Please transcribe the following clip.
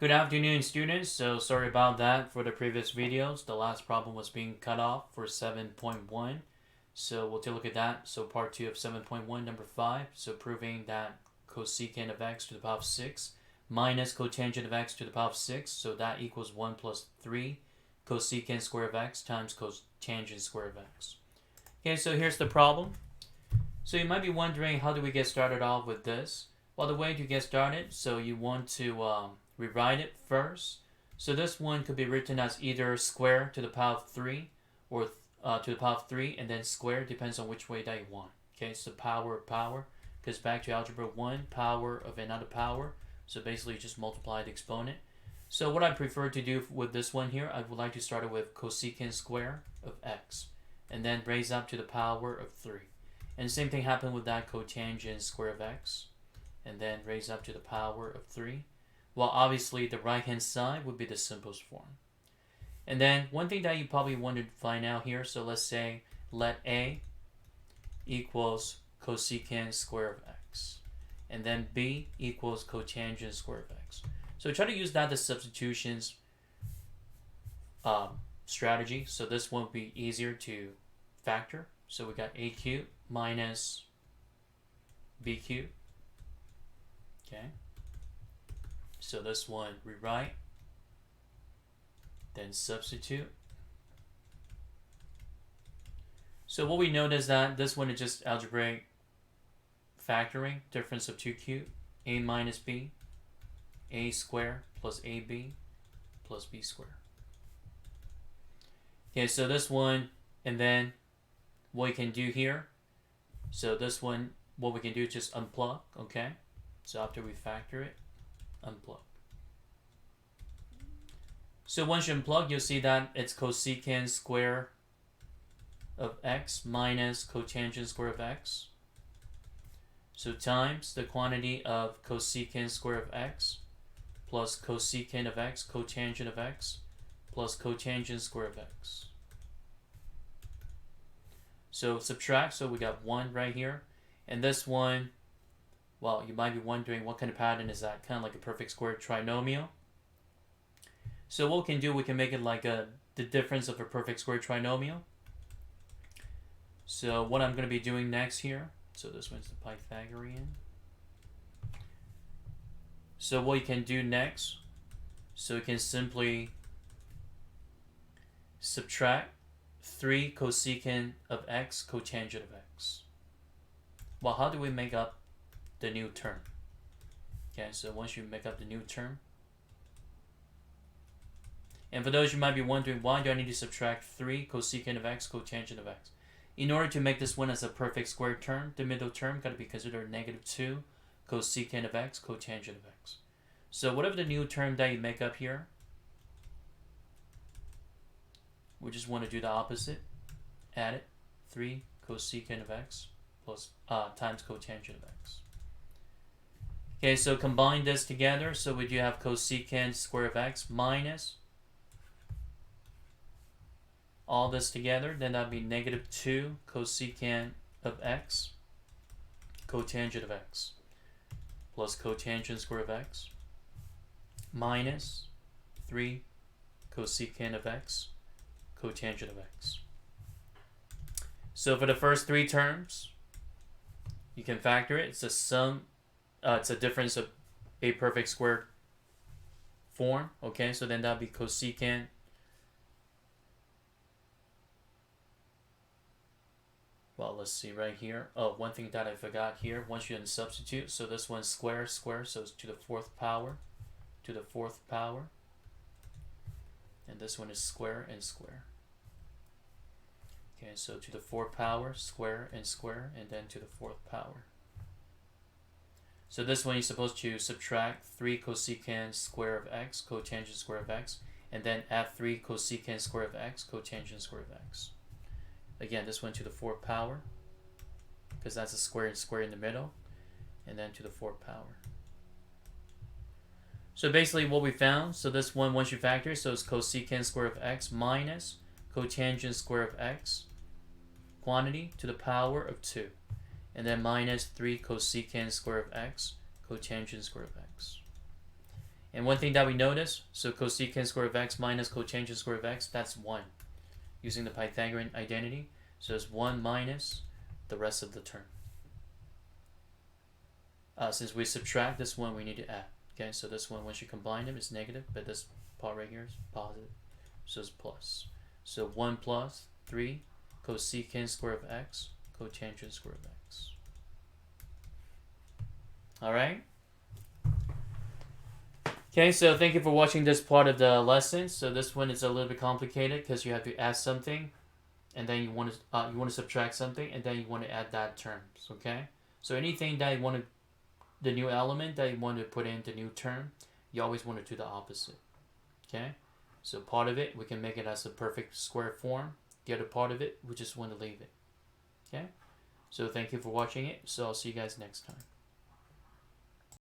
Good afternoon, students. So sorry about that for the previous videos. The last problem was being cut off for 7.1. So we'll take a look at that. So part 2 of 7.1, number 5. So proving that cosecant of x to the power of 6 minus cotangent of x to the power of 6. So that equals 1 plus 3 cosecant square of x times cotangent square of x. Okay, so here's the problem. So you might be wondering, how do we get started off with this? Well, the way to get started, so you want to rewrite it first. So this one could be written as either square to the power of 3 or to the power of 3 and then square, depends on which way that you want. Okay, so power of power goes back to algebra 1, power of another power. So basically you just multiply the exponent. So what I prefer to do with this one here, I would like to start it with cosecant square of x and then raise up to the power of 3. And the same thing happened with that cotangent square of x and then raise up to the power of 3. Well, obviously the right hand side would be the simplest form. And then one thing that you probably want to find out here, so let's say let A equals cosecant square of x and then B equals cotangent square of x. So try to use that as substitutions strategy. So this one would be easier to factor. So we got A cubed minus B cubed. Okay. So this one rewrite, then substitute. So what we notice that this one is just algebraic factoring, difference of 2 cubed, a minus b, a squared plus ab plus b squared. Okay, so this one, and then what we can do here, so this one, what we can do is just unplug, okay? So after we factor it, unplug. So once you unplug, you'll see that it's cosecant square of x minus cotangent square of x. So times the quantity of cosecant square of x plus cosecant of x, cotangent of x, plus cotangent square of x. So subtract, so we got 1 right here. And this one, well, you might be wondering what kind of pattern is that? Kind of like a perfect square trinomial. So what we can do, we can make it like the difference of a perfect square trinomial. So what I'm going to be doing next here, so this one's the Pythagorean. So what you can do next, so you can simply subtract 3 cosecant of x, cotangent of x. Well, how do we make up the new term? Okay, so once you make up the new term, and for those you might be wondering, why do I need to subtract 3 cosecant of x, cotangent of x? In order to make this one as a perfect square term, the middle term got to be considered negative 2 cosecant of x, cotangent of x. So whatever the new term that you make up here, we just want to do the opposite. Add it, 3 cosecant of x plus times cotangent of x. Okay, so combine this together. So we do have cosecant square of x minus all this together. Then that would be negative 2 cosecant of x, cotangent of x, plus cotangent square of x, minus 3 cosecant of x, cotangent of x. So for the first 3 terms, you can factor it. It's a sum. It's a difference of a perfect square form. Okay, so then that'd be cosecant well, let's see right here. Oh, one thing that I forgot here. Once you substitute, so this one's square, square, so it's to the 4th power, to the 4th power. And this one is square and square. Okay, so to the 4th power, square, and then to the 4th power. So this one you're supposed to subtract 3 cosecant square of x, cotangent square of x, and then add 3 cosecant square of x, cotangent square of x. Again, this one to the 4th power, because that's a square and square in the middle, and then to the 4th power. So basically what we found, so this one, once you factor, so it's cosecant square of x minus cotangent square of x, quantity to the power of 2. And then minus 3 cosecant square of x, cotangent square of x. And one thing that we notice, so cosecant square of x minus cotangent square of x, that's 1. Using the Pythagorean identity, so it's 1 minus the rest of the term. Since we subtract this one, we need to add. Okay, so this one, once you combine them, is negative, but this part right here is positive. So it's plus. So 1 plus 3 cosecant square of x, cotangent square of x. Alright? Okay, so thank you for watching this part of the lesson. So this one is a little bit complicated because you have to add something, and then you want to subtract something, and then you want to add that terms. Okay, so anything that you want to, the new element that you want to put in the new term, you always want to do the opposite. Okay, so part of it we can make it as a perfect square form. The other part of it we just want to leave it. Okay, so thank you for watching it. So I'll see you guys next time.